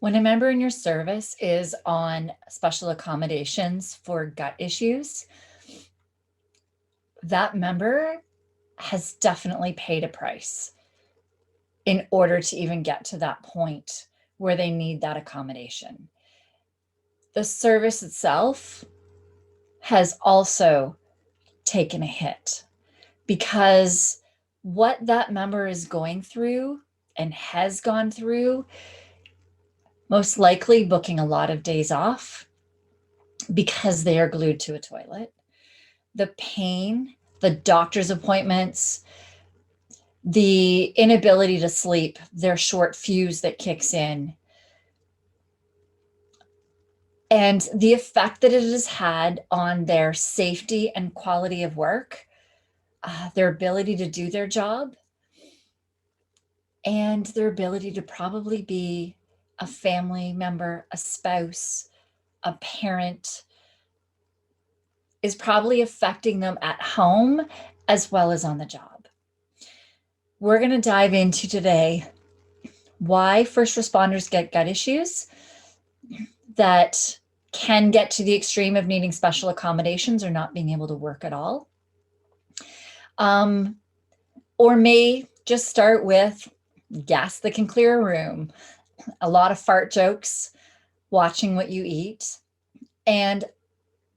When a member in your service is on special accommodations for gut issues, that member has definitely paid a price in order to even get to that point where they need that accommodation. The service itself has also taken a hit because what that member is going through and has gone through, most likely booking a lot of days off because they are glued to a toilet, the pain, the doctor's appointments, the inability to sleep, their short fuse that kicks in, and the effect that it has had on their safety and quality of work, their ability to do their job, and their ability to probably be a family member, a spouse, a parent, is probably affecting them at home as well as on the job. We're going to dive into today why first responders get gut issues that can get to the extreme of needing special accommodations or not being able to work at all. Or may just start with gas that can clear a room, a lot of fart jokes, watching what you eat, and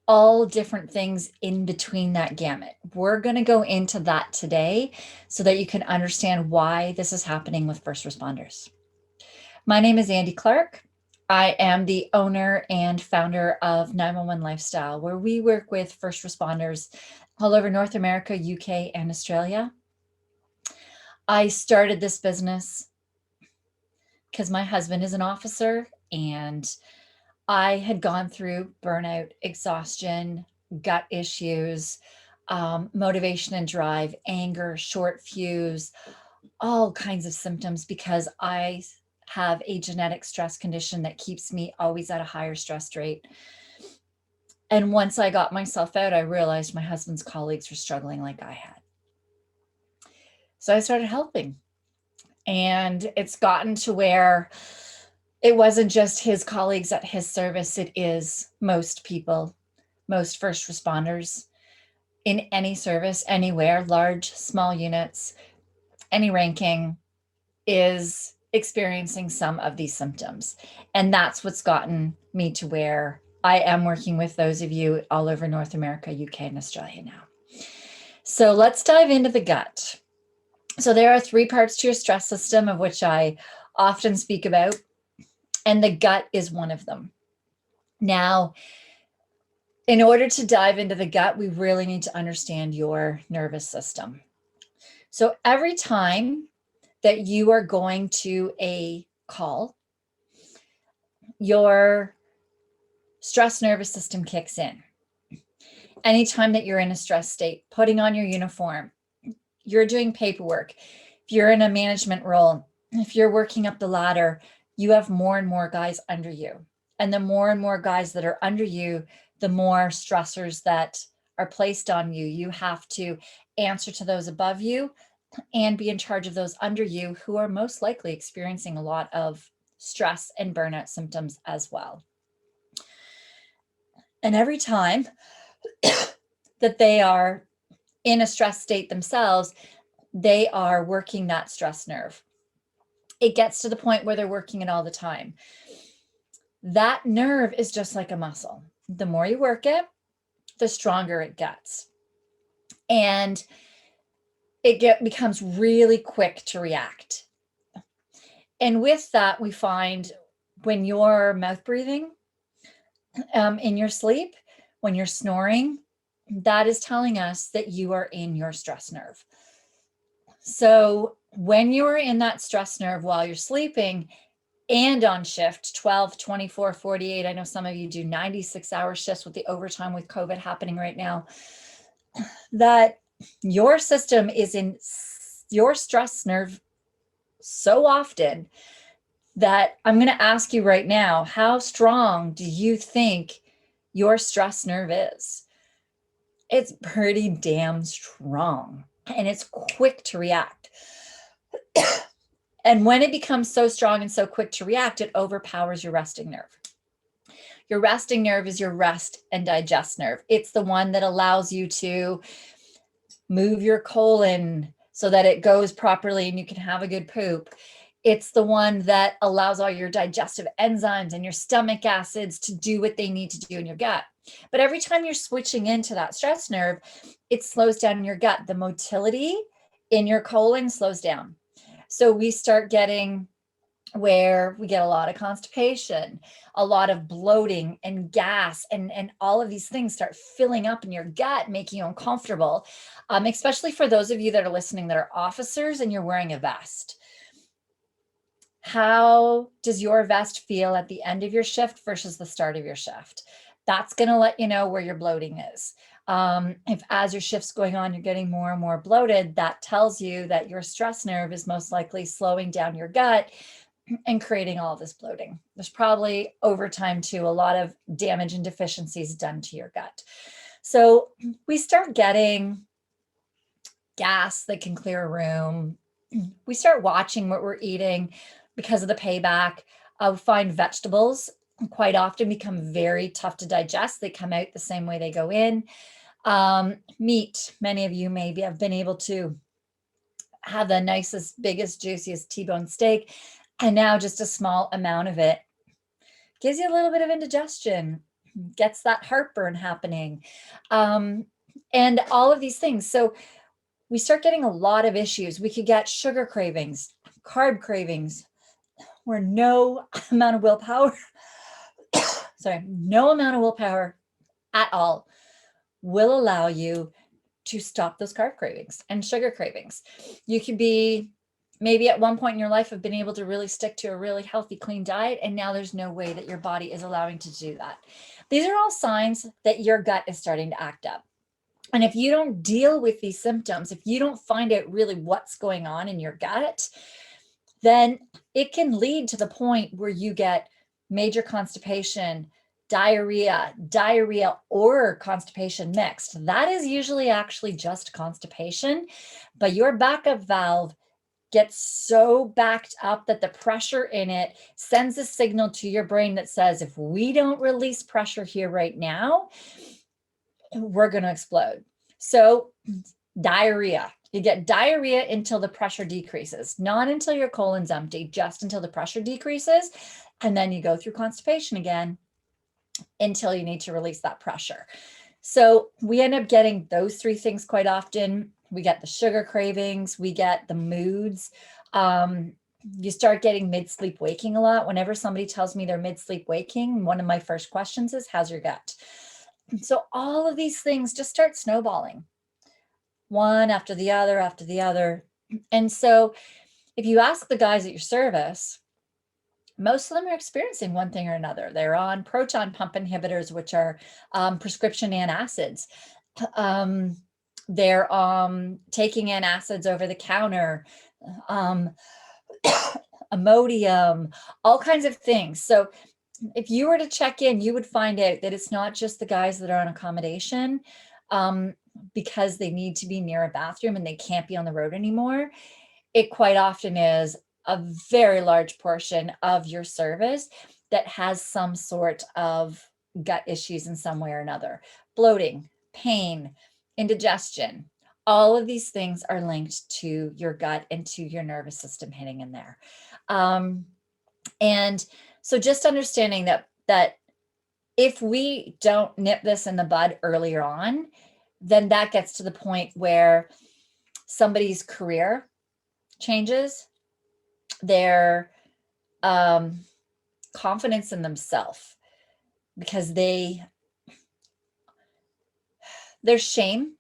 all different things in between that gamut. We're going to go into that today so that you can understand why this is happening with first responders. My name is Andy Clark. I am the owner and founder of 911 Lifestyle, where we work with first responders all over North America, UK, and Australia. I started this business because my husband is an officer and I had gone through burnout, exhaustion, gut issues, motivation and drive, anger, short fuse, all kinds of symptoms because I have a genetic stress condition that keeps me always at a higher stress rate. And once I got myself out, I realized my husband's colleagues were struggling like I had. So I started helping. And it's gotten to where it wasn't just his colleagues at his service, it is most people, most first responders in any service, anywhere, large, small units, any ranking, is experiencing some of these symptoms. And that's what's gotten me to where I am working with those of you all over North America, UK, and Australia now. So let's dive into the gut. So there are 3 parts to your stress system, of which I often speak about, and the gut is one of them. Now, in order to dive into the gut, we really need to understand your nervous system. So every time that you are going to a call, your stress nervous system kicks in. Anytime that you're in a stress state, putting on your uniform, you're doing paperwork, if you're in a management role, if you're working up the ladder, you have more and more guys under you. And the more and more guys that are under you, the more stressors that are placed on you. You have to answer to those above you and be in charge of those under you who are most likely experiencing a lot of stress and burnout symptoms as well. And every time that they are in a stress state themselves, they are working that stress nerve. It gets to the point where they're working it all the time. That nerve is just like a muscle. The more you work it, the stronger it gets. And it becomes really quick to react. And with that, we find when you're mouth breathing in your sleep, when you're snoring, that is telling us that you are in your stress nerve. So when you're in that stress nerve while you're sleeping and on shift, 12, 24, 48, I know some of you do 96-hour shifts with the overtime with COVID happening right now, that your system is in your stress nerve so often that I'm going to ask you right now, how strong do you think your stress nerve is? It's pretty damn strong and it's quick to react. And when it becomes so strong and so quick to react, it overpowers your resting nerve. Your resting nerve is your rest and digest nerve. It's the one that allows you to move your colon so that it goes properly and you can have a good poop. It's the one that allows all your digestive enzymes and your stomach acids to do what they need to do in your gut. But every time you're switching into that stress nerve, it slows down your gut. The motility in your colon slows down. So we start getting where we get a lot of constipation, a lot of bloating and gas, and all of these things start filling up in your gut, making you uncomfortable, especially for those of you that are listening that are officers and you're wearing a vest. How does your vest feel at the end of your shift versus the start of your shift? That's going to let you know where your bloating is. If as your shift's going on, you're getting more and more bloated, that tells you that your stress nerve is most likely slowing down your gut and creating all this bloating. There's probably over time too, a lot of damage and deficiencies done to your gut. So we start getting gas that can clear a room. We start watching what we're eating because of the payback. We find vegetables quite often become very tough to digest. They come out the same way they go in. Meat, many of you maybe have been able to have the nicest, biggest, juiciest T-bone steak, and now just a small amount of it gives you a little bit of indigestion, gets that heartburn happening, and all of these things. So we start getting a lot of issues. We could get sugar cravings, carb cravings, where no amount of willpower, no amount of willpower at all will allow you to stop those carb cravings and sugar cravings. You could be maybe at one point in your life have been able to really stick to a really healthy, clean diet, and now there's no way that your body is allowing to do that. These are all signs that your gut is starting to act up. And if you don't deal with these symptoms, if you don't find out really what's going on in your gut, then it can lead to the point where you get major constipation, diarrhea or constipation mixed. That is usually actually just constipation, but your backup valve gets so backed up that the pressure in it sends a signal to your brain that says, if we don't release pressure here right now, we're going to explode. So diarrhea, you get diarrhea until the pressure decreases, not until your colon's empty, just until the pressure decreases. And then you go through constipation again until you need to release that pressure. So we end up getting those three things quite often. We get the sugar cravings, we get the moods. You start getting mid-sleep waking a lot. Whenever somebody tells me they're mid-sleep waking, one of my first questions is, how's your gut? So all of these things just start snowballing, one after the other after the other. And so if you ask the guys at your service, most of them are experiencing one thing or another. They're on proton pump inhibitors, which are prescription antacids. They're taking antacids over the counter, Imodium, all kinds of things. So if you were to check in, you would find out that it's not just the guys that are on accommodation because they need to be near a bathroom and they can't be on the road anymore. It quite often is a very large portion of your service that has some sort of gut issues in some way or another. Bloating, pain, indigestion, all of these things are linked to your gut and to your nervous system hitting in there. And so just understanding that if we don't nip this in the bud earlier on, then that gets to the point where somebody's career changes, their confidence in themselves, because there's shame.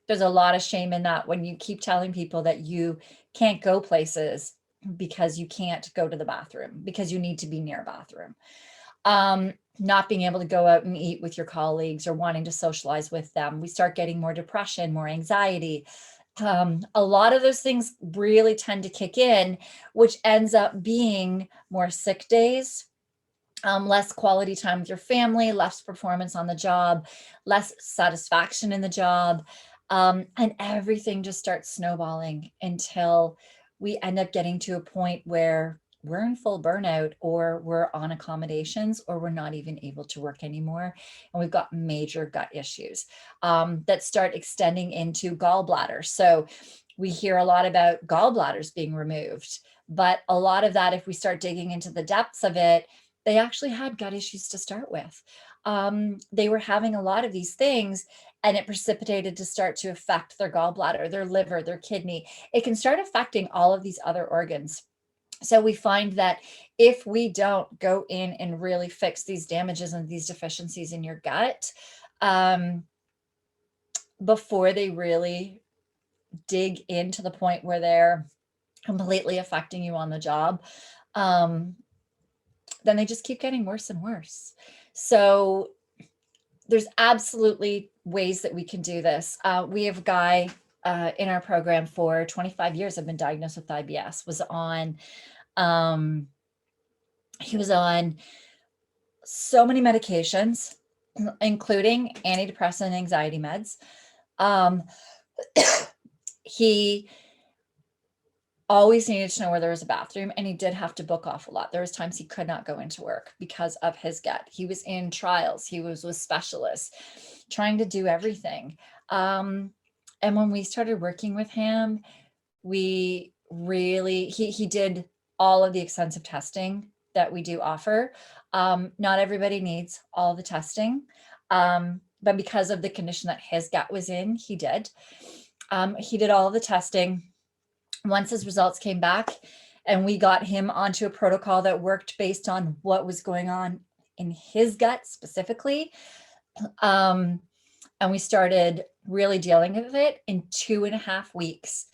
There's a lot of shame in that when you keep telling people that you can't go places because you can't go to the bathroom, because you need to be near a bathroom. Not being able to go out and eat with your colleagues or wanting to socialize with them. We start getting more depression, more anxiety. A lot of those things really tend to kick in, which ends up being more sick days, less quality time with your family, less performance on the job, less satisfaction in the job. And everything just starts snowballing until we end up getting to a point where we're in full burnout, or we're on accommodations, or we're not even able to work anymore. And we've got major gut issues that start extending into gallbladder. So we hear a lot about gallbladders being removed, but a lot of that, if we start digging into the depths of it, they actually had gut issues to start with. They were having a lot of these things, and it precipitated to start to affect their gallbladder, their liver, their kidney. It can start affecting all of these other organs. So we find that if we don't go in and really fix these damages and these deficiencies in your gut, before they really dig into the point where they're completely affecting you on the job, then they just keep getting worse and worse. So there's absolutely ways that we can do this. We have a guy in our program for 25 years, have been diagnosed with IBS, he was on so many medications, including antidepressant and anxiety meds. He always needed to know where there was a bathroom, and he did have to book off a lot. There was times he could not go into work because of his gut. He was in trials. He was with specialists trying to do everything. And when we started working with him, he did all of the extensive testing that we do offer. Not everybody needs all the testing, but because of the condition that his gut was in, he did. He did all of the testing. Once his results came back, and we got him onto a protocol that worked based on what was going on in his gut specifically, and we started really dealing with it, in 2.5 weeks,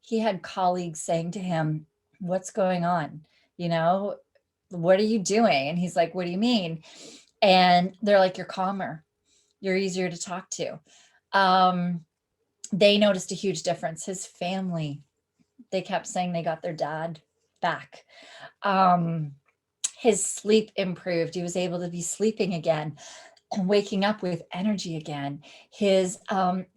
he had colleagues saying to him, "What's going on? You know, what are you doing?" And he's like, "What do you mean?" And they're like, "You're calmer. You're easier to talk to." They noticed a huge difference. His family, they kept saying they got their dad back. His sleep improved. He was able to be sleeping again and waking up with energy again. His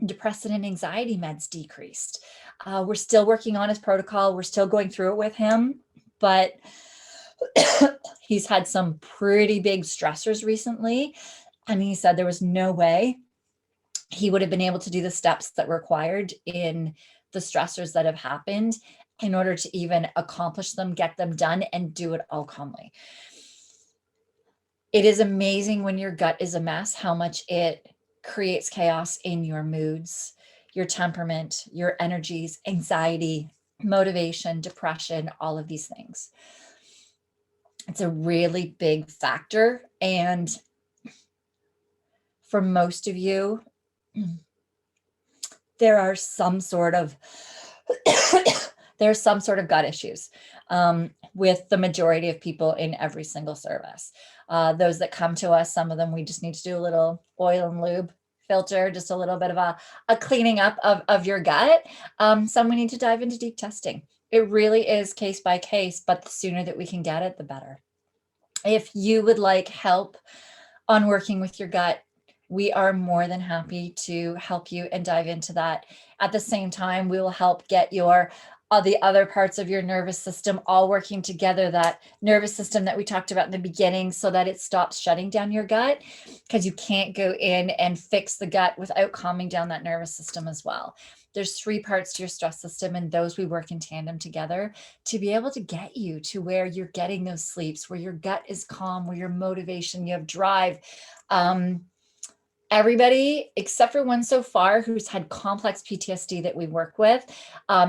depression and anxiety meds decreased. We're still working on his protocol. We're still going through it with him, but he's had some pretty big stressors recently. And he said there was no way he would have been able to do the steps that were required in the stressors that have happened in order to even accomplish them, get them done, and do it all calmly. It is amazing when your gut is a mess, how much it creates chaos in your moods, your temperament, your energies, anxiety, motivation, depression, all of these things. It's a really big factor. And for most of you, there's some sort of gut issues with the majority of people in every single service. Those that come to us, some of them, we just need to do a little oil and lube filter, just a little bit of a cleaning up of your gut. Some we need to dive into deep testing. It really is case by case, but the sooner that we can get it, the better. If you would like help on working with your gut, we are more than happy to help you and dive into that. At the same time, we will help get the other parts of your nervous system all working together, that nervous system that we talked about in the beginning, so that it stops shutting down your gut, because you can't go in and fix the gut without calming down that nervous system as well. There's 3 parts to your stress system, and those we work in tandem together to be able to get you to where you're getting those sleeps, where your gut is calm, where your motivation, you have drive. Everybody except for one so far who's had complex PTSD that we work with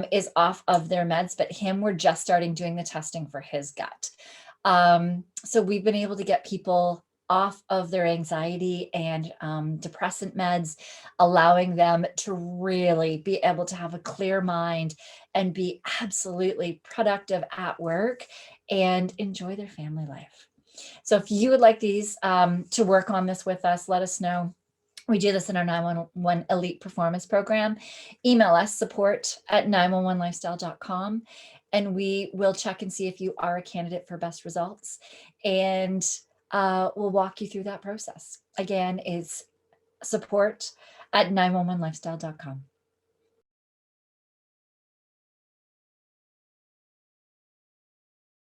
is off of their meds, but we're just starting doing the testing for his gut. So we've been able to get people off of their anxiety and depressant meds, allowing them to really be able to have a clear mind and be absolutely productive at work and enjoy their family life. So if you would like these to work on this with us, let us know. We do this in our 911 Elite Performance Program. Email us, support@911lifestyle.com, and we will check and see if you are a candidate for best results. And we'll walk you through that process. Again, it's support@911lifestyle.com.